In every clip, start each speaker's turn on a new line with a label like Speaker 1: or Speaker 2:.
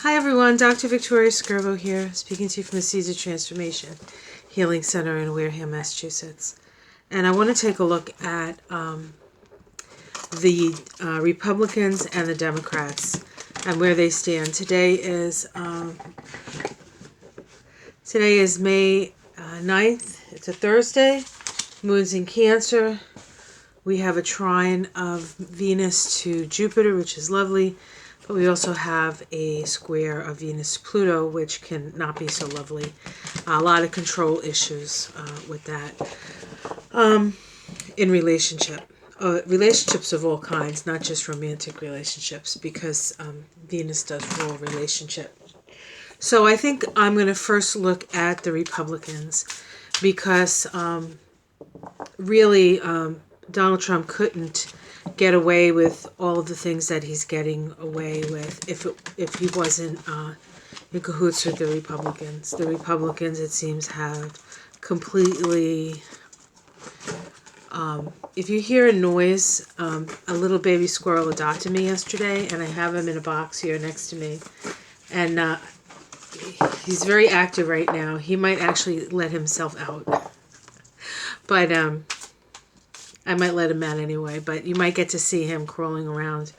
Speaker 1: Hi everyone, Dr. Victoria Skirbo here, speaking to you from the Seeds of Transformation Healing Center in Wareham, Massachusetts. And I want to take a look at the Republicans and the Democrats and where they stand. Today is May 9th. It's a Thursday. Moon's in Cancer. We have a trine of Venus to Jupiter, which is lovely. But we also have a square of Venus-Pluto, which can not be so lovely. A lot of control issues with that. In relationships of all kinds, not just romantic relationships, because Venus does rule relationship. So I think I'm going to first look at the Republicans, because really Donald Trump couldn't get away with all of the things that he's getting away with if he wasn't in cahoots with the Republicans. The Republicans, it seems, have completely... if you hear a noise, a little baby squirrel adopted me yesterday, and I have him in a box here next to me. And he's very active right now. He might actually let himself out. But I might let him out anyway, but you might get to see him crawling around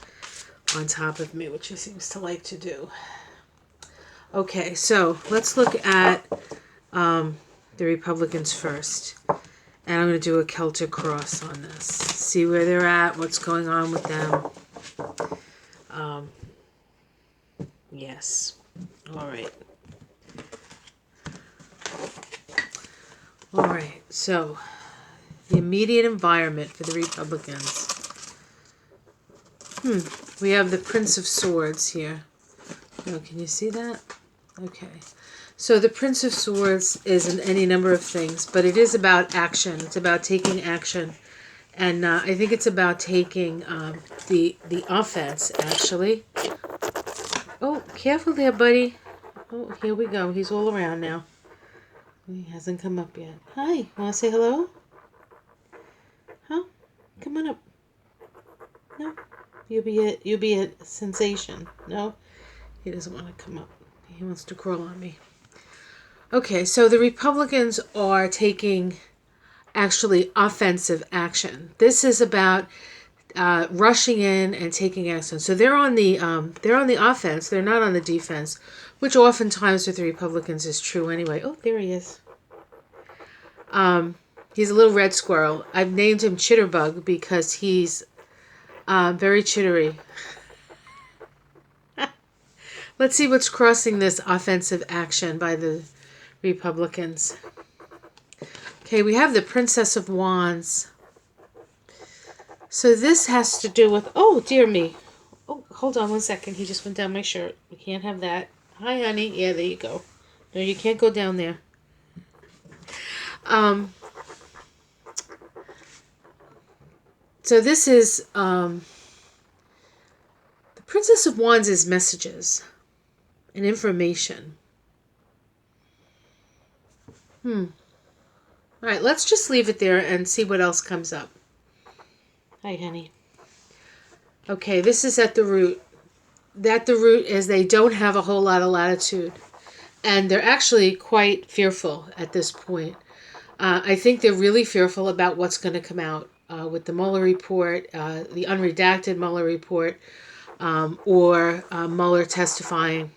Speaker 1: on top of me, which he seems to like to do. Okay, so let's look at the Republicans first. And I'm going to do a Celtic cross on this. See where they're at, what's going on with them. Yes. All right. All right, so... the immediate environment for the Republicans. We have the Prince of Swords here. Oh, can you see that? Okay. So the Prince of Swords is any number of things, but it is about action. It's about taking action. And I think it's about taking the offense, actually. Oh, careful there, buddy. Oh, here we go. He's all around now. He hasn't come up yet. Hi, want to say hello? Huh? Come on up. No? You'll be a sensation. No? He doesn't want to come up. He wants to crawl on me. Okay, so the Republicans are taking actually offensive action. This is about rushing in and taking action. So they're on the offense. They're not on the defense, which oftentimes with the Republicans is true anyway. Oh, there he is. He's a little red squirrel. I've named him Chitterbug because he's very chittery. Let's see what's crossing this offensive action by the Republicans. Okay, we have the Princess of Wands. So this has to do with... oh, dear me. Oh, hold on one second. He just went down my shirt. We can't have that. Hi, honey. Yeah, there you go. No, you can't go down there. So this is... the Princess of Wands is messages and information. All right, let's just leave it there and see what else comes up. Hi, honey. Okay, this is at the root. At the root is they don't have a whole lot of latitude. And they're actually quite fearful at this point. I think they're really fearful about what's going to come out with the Mueller report, the unredacted Mueller report, or Mueller testifying.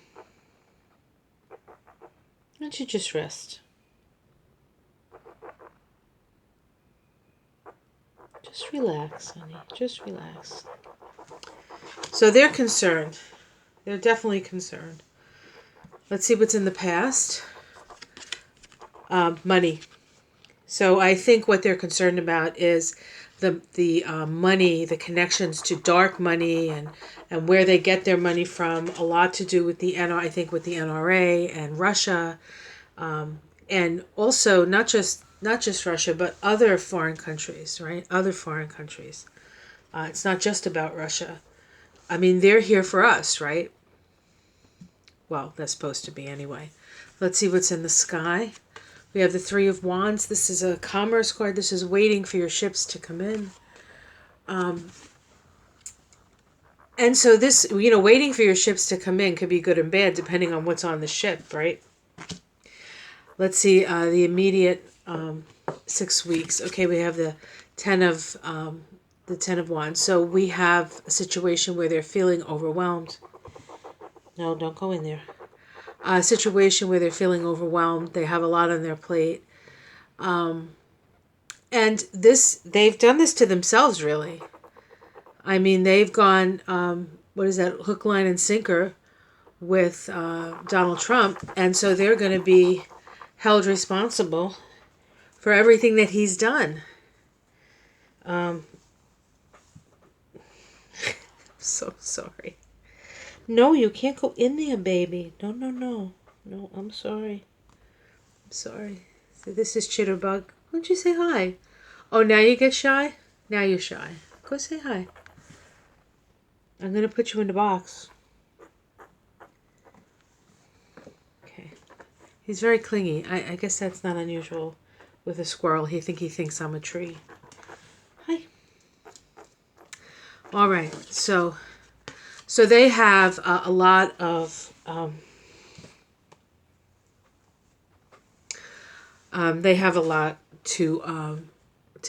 Speaker 1: Why don't you just rest? Just relax, honey. Just relax. So they're concerned. They're definitely concerned. Let's see what's in the past. Money. So I think what they're concerned about is the money, the connections to dark money, and where they get their money from. A lot to do with the I think with the NRA and Russia, and also not just Russia, but other foreign countries, right? Other foreign countries. It's not just about Russia. I mean, they're here for us, right? Well, they're supposed to be anyway. Let's see what's in the sky. We have the Three of Wands. This is a commerce card. This is waiting for your ships to come in. And so this, waiting for your ships to come in could be good and bad depending on what's on the ship, right? Let's see, the immediate 6 weeks. Okay, we have the 10 of Wands. So we have a situation where they're feeling overwhelmed. No, don't go in there. A situation where they're feeling overwhelmed. They have a lot on their plate. And they've done this to themselves, really. I mean, they've gone, what is that, hook, line, and sinker with Donald Trump. And so they're going to be held responsible for everything that he's done. So sorry. No, you can't go in there, baby. No, no, no. No, I'm sorry. I'm sorry. So this is Chitterbug. Why don't you say hi? Oh, now you get shy? Now you're shy. Go say hi. I'm going to put you in the box. Okay. He's very clingy. I guess that's not unusual with a squirrel. He thinks I'm a tree. Hi. All right. So they have a lot of... they have a lot to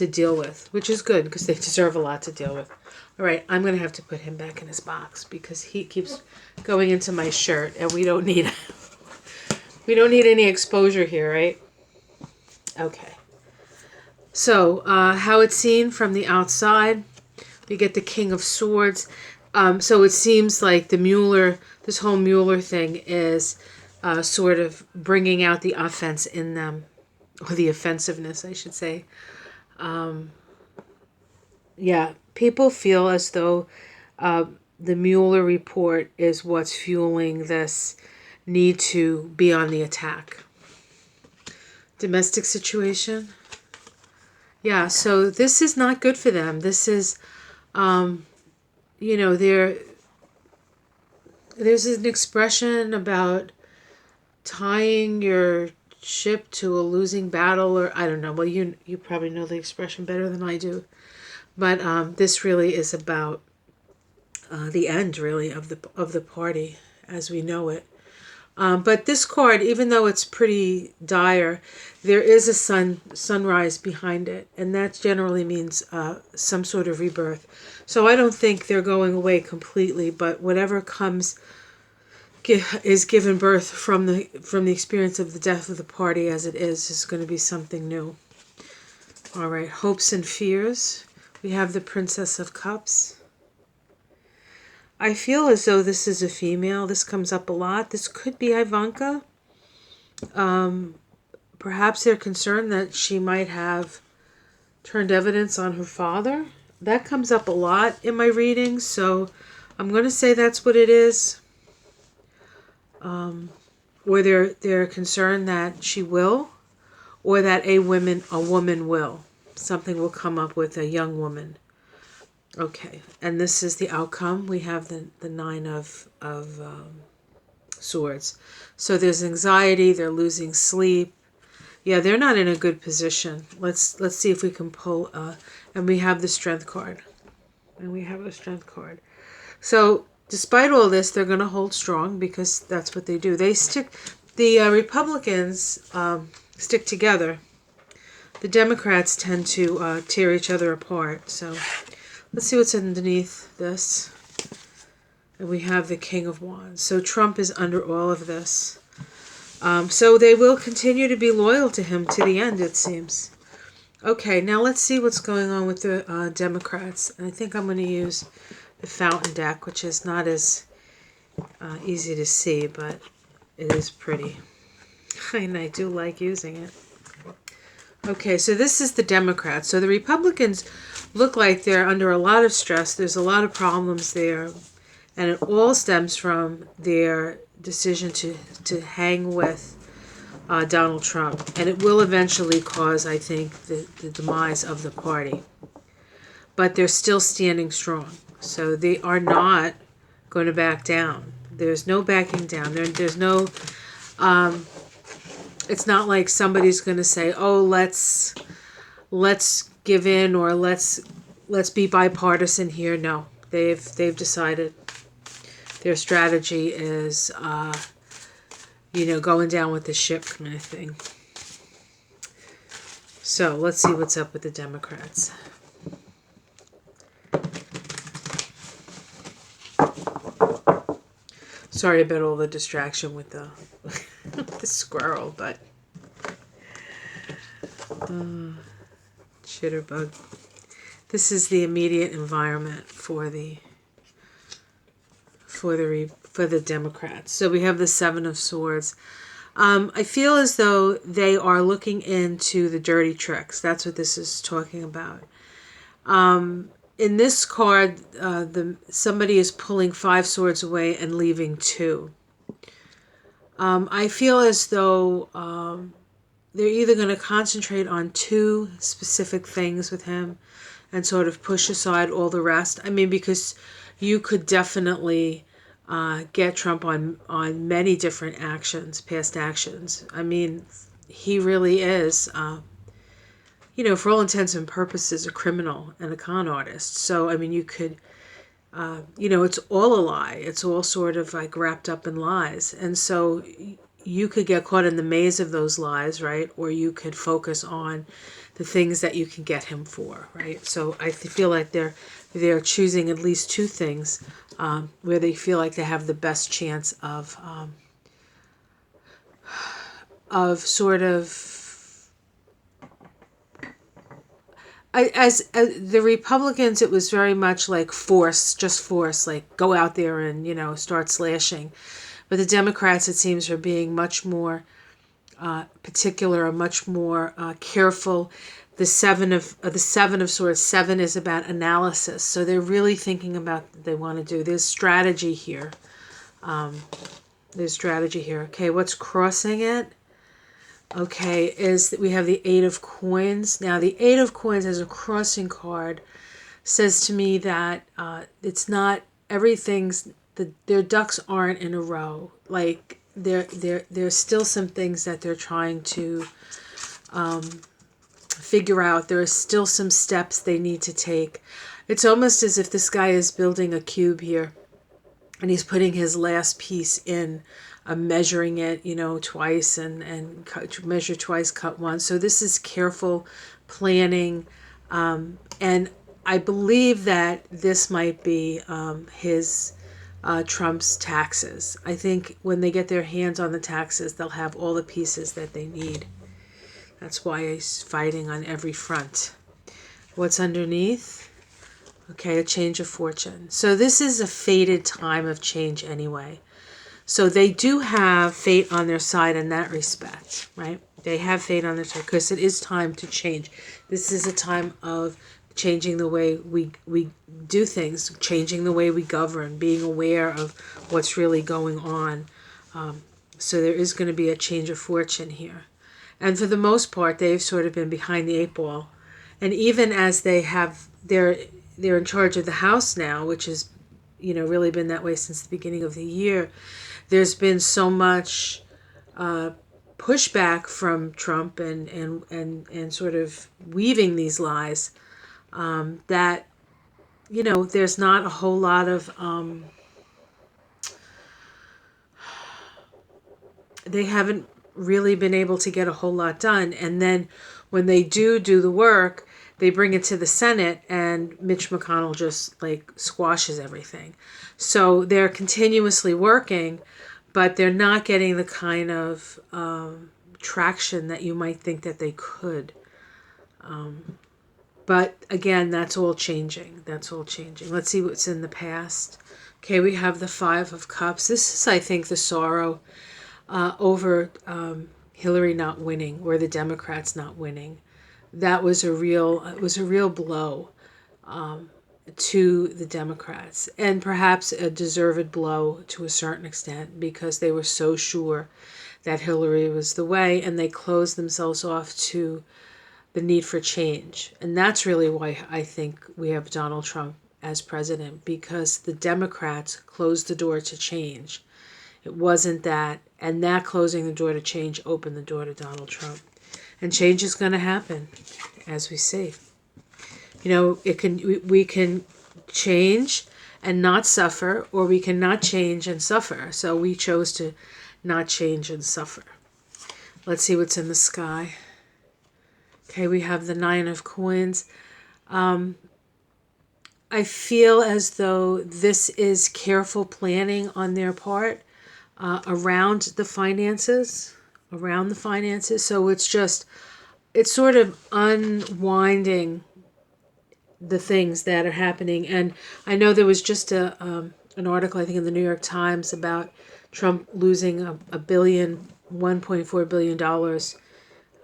Speaker 1: deal with, which is good because they deserve a lot to deal with. All right, I'm going to have to put him back in his box because he keeps going into my shirt, and we don't need any exposure here, right? Okay. So how it's seen from the outside, we get the King of Swords. So it seems like this whole Mueller thing is sort of bringing out the offense in them, or the offensiveness, I should say. Yeah, people feel as though the Mueller report is what's fueling this need to be on the attack. Domestic situation. Yeah, so this is not good for them. This is, there's an expression about tying your ship to a losing battle, or I don't know. Well, you probably know the expression better than I do. But this really is about the end, really, of the party as we know it. But this card, even though it's pretty dire, there is a sunrise behind it, and that generally means some sort of rebirth. So I don't think they're going away completely, but whatever comes is given birth from the experience of the death of the party as it is going to be something new. All right, hopes and fears. We have the Princess of Cups. I feel as though this is a female. This comes up a lot. This could be Ivanka. Perhaps they're concerned that she might have turned evidence on her father. That comes up a lot in my readings, so I'm going to say that's what it is. Or they're concerned that she will, or that a woman will. Something will come up with a young woman. Okay, and this is the outcome. We have the Nine of Swords. So there's anxiety. They're losing sleep. Yeah, they're not in a good position. Let's see if we can pull. And we have the Strength card. So despite all this, they're going to hold strong because that's what they do. The Republicans stick together. The Democrats tend to tear each other apart. So let's see what's underneath this. And we have the King of Wands. So Trump is under all of this. So they will continue to be loyal to him to the end, it seems. Okay, now let's see what's going on with the Democrats. And I think I'm going to use the Fountain deck, which is not as easy to see, but it is pretty. And I do like using it. Okay, so this is the Democrats. So the Republicans look like they're under a lot of stress. There's a lot of problems there. And it all stems from their decision to hang with Donald Trump. And it will eventually cause, I think, the demise of the party. But they're still standing strong. So they are not going to back down. There's no backing down. There's no... it's not like somebody's going to say, oh, let's give in, or let's be bipartisan here. No. They've decided their strategy is, you know, going down with the ship kind of thing. So let's see what's up with the Democrats. Sorry about all the distraction with the the squirrel, but Chitterbug. This is the immediate environment for the Democrats. So we have the Seven of Swords. I feel as though they are looking into the dirty tricks. That's what this is talking about. In this card, somebody is pulling 5 swords away and leaving 2. I feel as though they're either going to concentrate on 2 specific things with him and sort of push aside all the rest. I mean, because you could definitely get Trump on many different actions, past actions. I mean, he really is, you know, for all intents and purposes, a criminal and a con artist. So, I mean, you could, you know, it's all a lie. It's all sort of like wrapped up in lies. And so you could get caught in the maze of those lies, right? Or you could focus on the things that you can get him for, right? So I feel like they're choosing at least 2 things where they feel like they have the best chance of sort of, as the Republicans, it was very much like force, like go out there and, you know, start slashing. But the Democrats, it seems, are being much more particular, or much more careful. The seven of swords. 7 is about analysis, so they're really thinking about what they want to do. There's strategy here. Okay, what's crossing it? Okay, is that we have the 8 of coins. Now, the 8 of coins as a crossing card says to me that it's not everything's. Their ducks aren't in a row. Like there's still some things that they're trying to figure out. There are still some steps they need to take. It's almost as if this guy is building a cube here, and he's putting his last piece in, measuring it, you know, twice and measure twice, cut once. So this is careful planning, and I believe that this might be his. Trump's taxes. I think when they get their hands on the taxes, they'll have all the pieces that they need. That's why he's fighting on every front. What's underneath? Okay, a change of fortune. So this is a fated time of change anyway. So they do have fate on their side in that respect, right? They have fate on their side because it is time to change. This is a time of changing the way we do things, changing the way we govern, being aware of what's really going on. So there is going to be a change of fortune here. And for the most part, they've sort of been behind the 8 ball. And even as they're in charge of the House now, which has, you know, really been that way since the beginning of the year, there's been so much pushback from Trump and sort of weaving these lies that, you know, there's not a whole lot of, they haven't really been able to get a whole lot done. And then when they do the work, they bring it to the Senate and Mitch McConnell just like squashes everything. So they're continuously working, but they're not getting the kind of traction that you might think that they could. But again, that's all changing. Let's see what's in the past. Okay, we have the 5 of Cups. This is, I think, the sorrow over Hillary not winning, or the Democrats not winning. That was a real blow to the Democrats, and perhaps a deserved blow to a certain extent, because they were so sure that Hillary was the way, and they closed themselves off to the need for change. And that's really why I think we have Donald Trump as president, because the Democrats closed the door to change. It wasn't that, and that closing the door to change opened the door to Donald Trump. And change is going to happen, as we see. You know, we can change, and not suffer, or we can not change and suffer. So we chose to not change and suffer. Let's see what's in the sky. Okay, we have the 9 of coins. I feel as though this is careful planning on their part around the finances. So it's sort of unwinding the things that are happening. And I know there was just an article, I think, in the New York Times about Trump losing $1.4 billion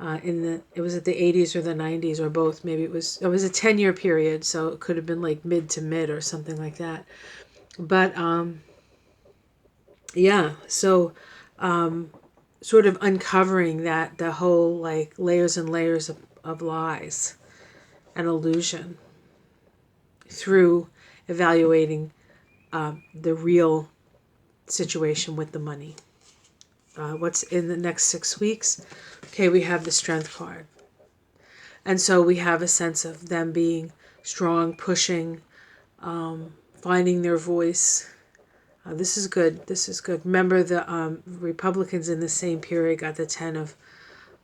Speaker 1: it was at the 80s or the 90s or both. Maybe it was a 10-year period, so it could have been like mid to mid or something like that. But yeah, so sort of uncovering the whole like layers and layers of lies and illusion through evaluating the real situation with the money. What's in the next 6 weeks? Okay, we have the Strength card. And so we have a sense of them being strong, pushing, finding their voice. This is good. This is good. Remember, the Republicans in the same period got the 10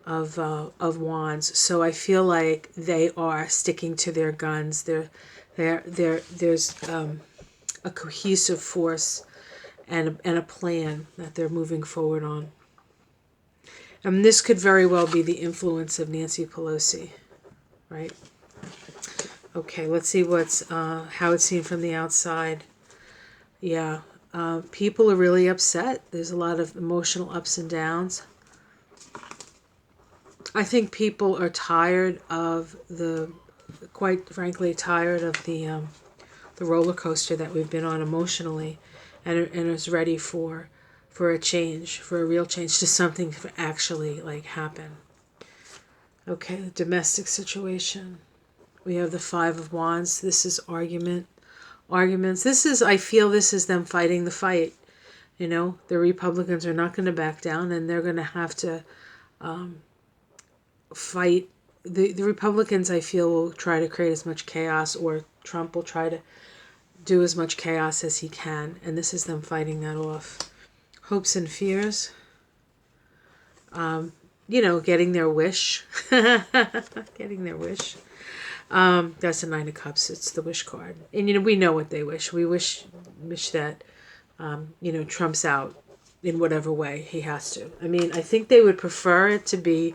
Speaker 1: of wands. So I feel like they are sticking to their guns. There's a cohesive force and a plan that they're moving forward on. And this could very well be the influence of Nancy Pelosi, right? Okay, let's see how it's seen from the outside. Yeah, people are really upset. There's a lot of emotional ups and downs. I think people are tired of quite frankly, tired of the roller coaster that we've been on emotionally, and is ready for a change, for a real change, to something to actually like happen. Okay, the domestic situation. We have the 5 of wands. This is arguments. I feel this is them fighting the fight. You know, the Republicans are not going to back down, and they're going to have to fight. The Republicans, I feel, will try to create as much chaos, or Trump will try to do as much chaos as he can, and this is them fighting that off. Hopes and fears. Getting their wish. Getting their wish. That's the 9 of cups. It's the wish card. And, we know what they wish. We wish that, Trump's out in whatever way he has to. I mean, I think they would prefer it to be,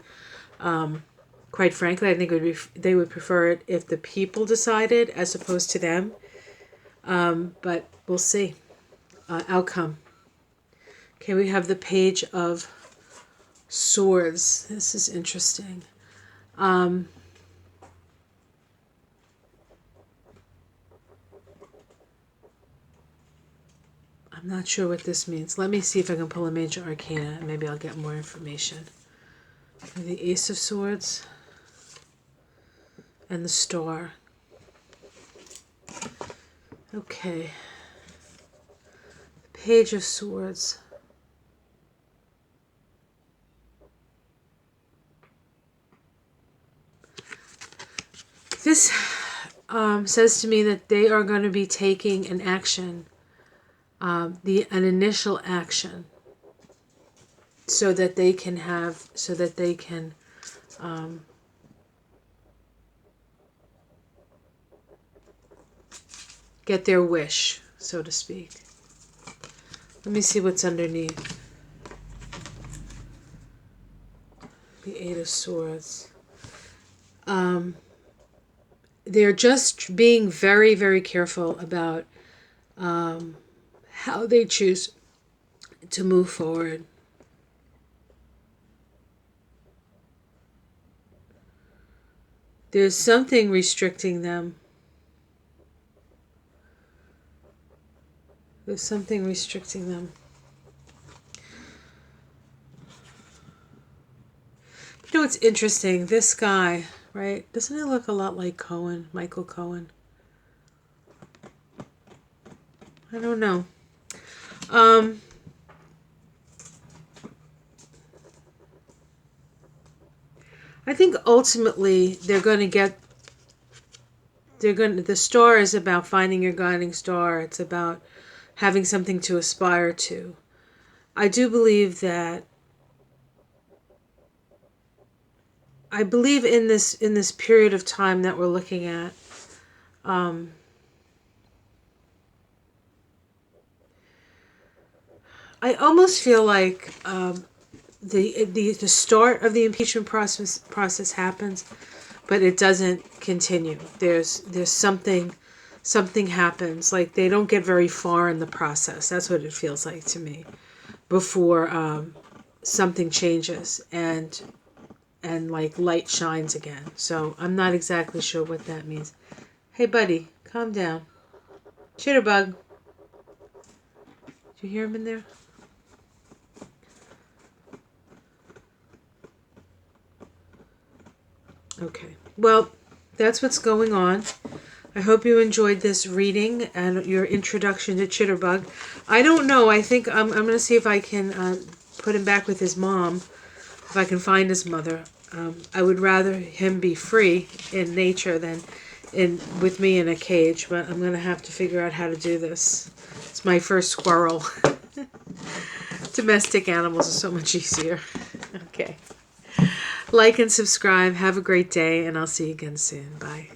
Speaker 1: quite frankly, I think they would prefer it if the people decided as opposed to them. But we'll see. Outcome. Okay, we have the Page of Swords. This is interesting. I'm not sure what this means. Let me see if I can pull a major arcana, and maybe I'll get more information. The Ace of Swords and the Star. Okay. The Page of Swords. This says to me that they are going to be taking an action, an initial action, so that they can get their wish, so to speak. Let me see what's underneath. The 8 of Swords. They're just being very, very careful about how they choose to move forward. There's something restricting them. There's something restricting them. You know what's interesting? This guy, right? Doesn't he look a lot like Cohen, Michael Cohen? I don't know. I think ultimately they're going to get the star is about finding your guiding star. It's about having something to aspire to. I do believe that in this period of time that we're looking at, I almost feel like the start of the impeachment process happens, but it doesn't continue. There's something happens. Like they don't get very far in the process. That's what it feels like to me before something changes and like light shines again. So I'm not exactly sure what that means. Hey buddy, calm down. Chitterbug. Do you hear him in there? Okay. Well, that's what's going on. I hope you enjoyed this reading and your introduction to Chitterbug. I don't know. I think I'm going to see if I can put him back with his mom, if I can find his mother. I would rather him be free in nature than with me in a cage, but I'm going to have to figure out how to do this. It's my first squirrel. Domestic animals are so much easier. Okay. Like and subscribe. Have a great day, and I'll see you again soon. Bye.